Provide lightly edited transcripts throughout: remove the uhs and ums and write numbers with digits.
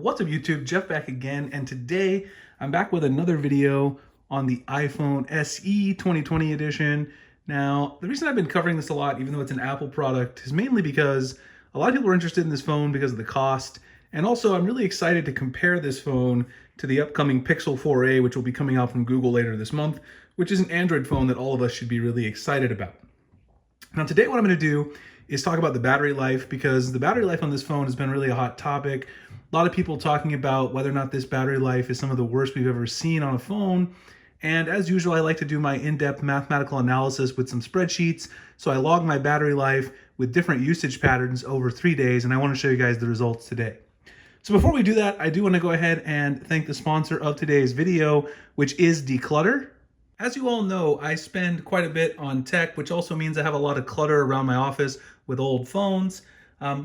What's up YouTube, Jeff back again, and today I'm back with another video on the iPhone SE 2020 edition. Now, the reason I've been covering this a lot, even though it's an Apple product, is mainly because a lot of people are interested in this phone because of the cost, and also I'm really excited to compare this phone to the upcoming Pixel 4a, which will be coming out from Google later this month, which is an Android phone that all of us should be really excited about. Now today what I'm going to do is talk about the battery life, because the battery life on this phone has been really a hot topic. A lot of people talking about whether or not this battery life is some of the worst we've ever seen on a phone. And as usual, I like to do my in-depth mathematical analysis with some spreadsheets. So I log my battery life with different usage patterns over 3 days, and I want to show you guys the results today. So before we do that, I do want to go ahead and thank the sponsor of today's video, which is Declutter. As you all know, I spend quite a bit on tech, which also means I have a lot of clutter around my office with old phones.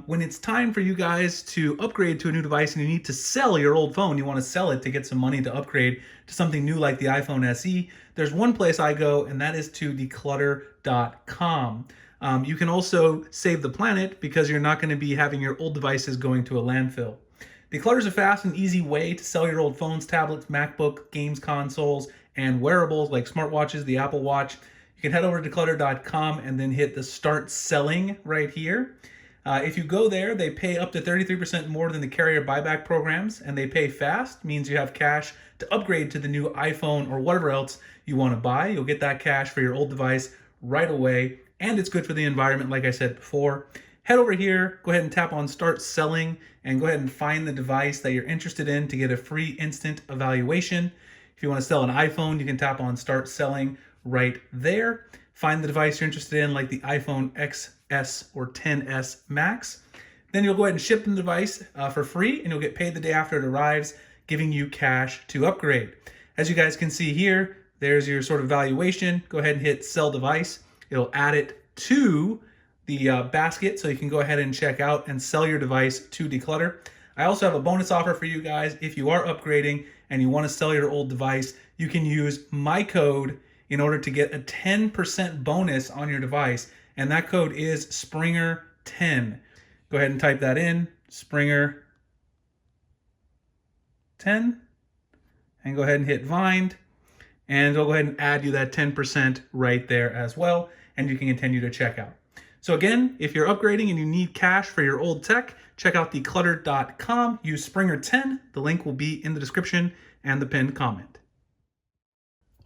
When it's time for you guys to upgrade to a new device and you need to sell your old phone, you want to sell it to get some money to upgrade to something new like the iPhone SE, there's one place I go, and that is to declutter.com. You can also save the planet because you're not going to be having your old devices going to a landfill. Declutter is a fast and easy way to sell your old phones, tablets, MacBook, games consoles, and wearables like smartwatches, the Apple Watch. You can head over to declutter.com and then hit the Start Selling right here. If you go there, they pay up to 33% more than the carrier buyback programs, and they pay fast, means you have cash to upgrade to the new iPhone or whatever else you want to buy. You'll get that cash for your old device right away, and it's good for the environment, like I said before. Head over here, go ahead and tap on Start Selling, and go ahead and find the device that you're interested in to get a free instant evaluation. If you want to sell an iPhone, you can tap on Start Selling right there. Find the device you're interested in, like the iPhone XS or XS Max. Then you'll go ahead and ship the device for free, and you'll get paid the day after it arrives, giving you cash to upgrade. As you guys can see here, there's your sort of valuation. Go ahead and hit Sell Device. It'll add it to the basket, so you can go ahead and check out and sell your device to Declutter. I also have a bonus offer for you guys. If you are upgrading and you want to sell your old device, you can use my code in order to get a 10% bonus on your device. And that code is Springer10. Go ahead and type that in, Springer10. And go ahead and hit Find. And it'll go ahead and add you that 10% right there as well. And you can continue to check out. So again, if you're upgrading and you need cash for your old tech, check out declutter.com. Use Springer10. The link will be in the description and the pinned comment.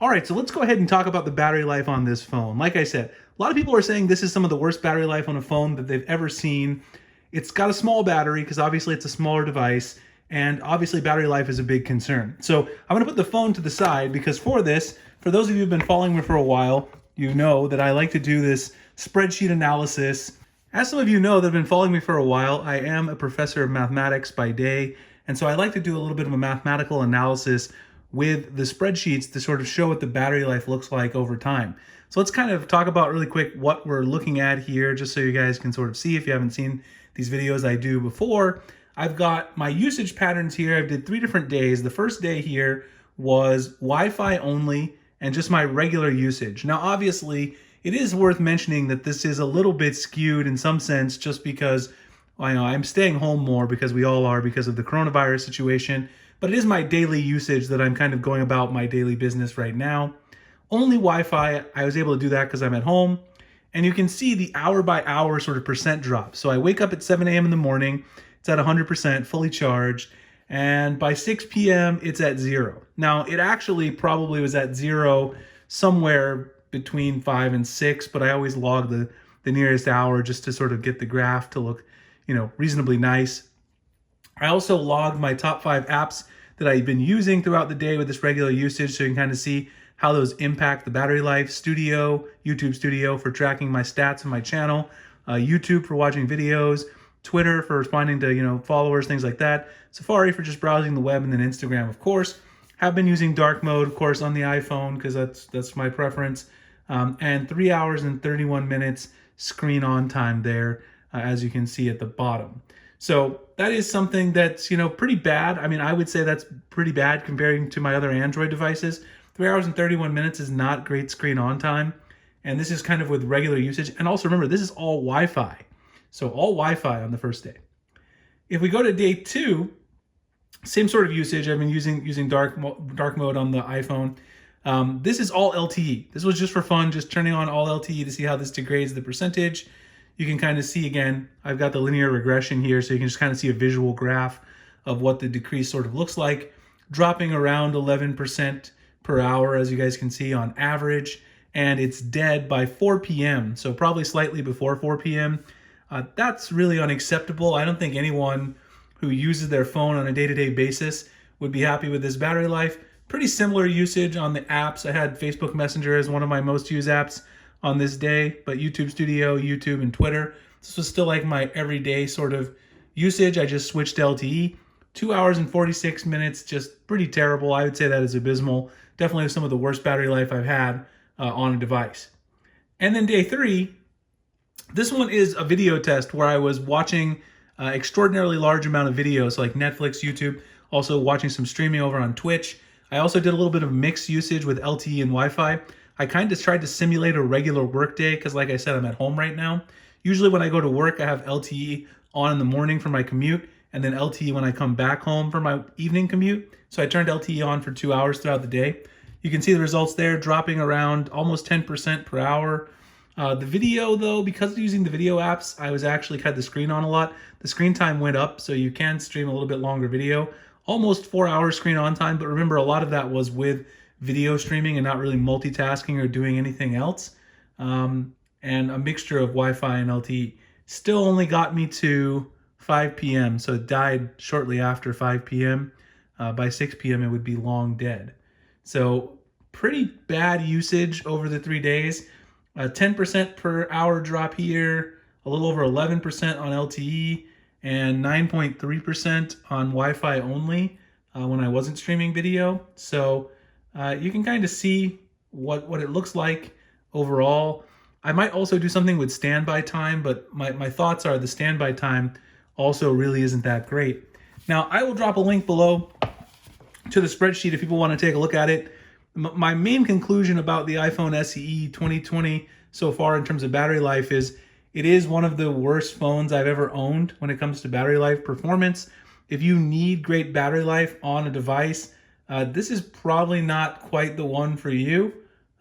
All right, so let's go ahead and talk about the battery life on this phone. Like I said, a lot of people are saying this is some of the worst battery life on a phone that they've ever seen. It's got a small battery because obviously it's a smaller device, and obviously battery life is a big concern. So I'm gonna put the phone to the side because for this, for those of you who've been following me for a while, you know that I like to do this spreadsheet analysis. As some of you know that have been following me for a while, I am a professor of mathematics by day, and so I like to do a little bit of a mathematical analysis with the spreadsheets to sort of show what the battery life looks like over time. So let's kind of talk about really quick what we're looking at here, just so you guys can sort of see if you haven't seen these videos I do before. I've got my usage patterns here. I did 3 different days. The first day here was Wi-Fi only and just my regular usage. Now, obviously, it is worth mentioning that this is a little bit skewed in some sense just because I know I'm staying home more, because we all are, because of the coronavirus situation. But it is my daily usage that I'm kind of going about my daily business right now. Only Wi-Fi, I was able to do that because I'm at home. And you can see the hour by hour sort of percent drop. So I wake up at 7 a.m. in the morning, it's at 100%, fully charged. And by 6 p.m., it's at 0. Now, it actually probably was at 0 somewhere between 5 and 6, but I always log the nearest hour just to sort of get the graph to look, reasonably nice. I also logged my top 5 apps that I've been using throughout the day with this regular usage, so you can kind of see how those impact the battery life. Studio, YouTube Studio for tracking my stats on my channel, YouTube for watching videos, Twitter for responding to followers, things like that, Safari for just browsing the web, and then Instagram, of course. Have been using dark mode, of course, on the iPhone because that's my preference. And 3 hours and 31 minutes screen on time there, as you can see at the bottom. So that is something that's, pretty bad. I mean, I would say that's pretty bad comparing to my other Android devices. 3 hours and 31 minutes is not great screen on time. And this is kind of with regular usage. And also remember, this is all Wi-Fi. So all Wi-Fi on the first day. If we go to day 2, Same sort of usage. I've been using dark mode on the iPhone. This is all LTE. This was just for fun, just turning on all LTE to see how this degrades the percentage. You can kind of see, again, I've got the linear regression here, so you can just kind of see a visual graph of what the decrease sort of looks like, dropping around 11% per hour, as you guys can see on average, and it's dead by 4 p.m., so probably slightly before 4 p.m. That's really unacceptable. I don't think anyone who uses their phone on a day-to-day basis would be happy with this battery life. Pretty similar usage on the apps. I had Facebook Messenger as one of my most used apps on this day, but YouTube Studio, YouTube, and Twitter. This was still like my everyday sort of usage. I just switched to LTE. 2 hours and 46 minutes, just pretty terrible. I would say that is abysmal. Definitely some of the worst battery life I've had on a device. And then day 3, this one is a video test where I was watching extraordinarily large amount of videos like Netflix, YouTube, also watching some streaming over on Twitch. I also did a little bit of mixed usage with LTE and Wi-Fi. I kind of tried to simulate a regular work day because, like I said, I'm at home right now. Usually when I go to work, I have LTE on in the morning for my commute, and then LTE when I come back home for my evening commute. So I turned LTE on for 2 hours throughout the day. You can see the results there, dropping around almost 10% per hour. The video, though, because of using the video apps, I was actually had the screen on a lot. The screen time went up, so you can stream a little bit longer video. Almost 4 hours screen on time, but remember, a lot of that was with video streaming and not really multitasking or doing anything else. And a mixture of Wi-Fi and LTE. Still only got me to 5 p.m., so it died shortly after 5 p.m. By 6 p.m. it would be long dead. So pretty bad usage over the 3 days. 10% per hour drop here, a little over 11% on LTE, and 9.3% on Wi-Fi only when I wasn't streaming video. So you can kind of see what it looks like overall. I might also do something with standby time, but my thoughts are the standby time also really isn't that great. Now, I will drop a link below to the spreadsheet if people want to take a look at it. My main conclusion about the iPhone SE 2020 so far in terms of battery life is it is one of the worst phones I've ever owned when it comes to battery life performance. If you need great battery life on a device, this is probably not quite the one for you.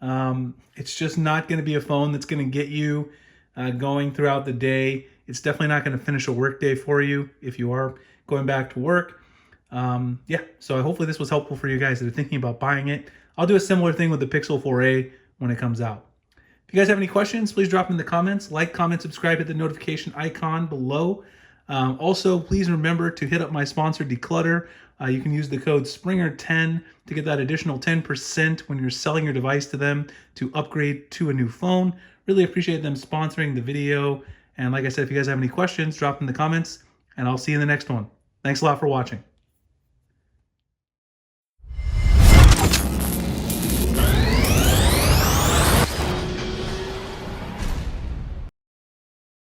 It's just not going to be a phone that's going to get you going throughout the day. It's definitely not going to finish a work day for you if you are going back to work. Yeah, so hopefully this was helpful for you guys that are thinking about buying it. I'll do a similar thing with the Pixel 4a when it comes out. If you guys have any questions, please drop them in the comments. Like, comment, subscribe, hit the notification icon below. Also, please remember to hit up my sponsor, Declutter. You can use the code SPRINGER10 to get that additional 10% when you're selling your device to them to upgrade to a new phone. Really appreciate them sponsoring the video. And like I said, if you guys have any questions, drop them in the comments, and I'll see you in the next one. Thanks a lot for watching.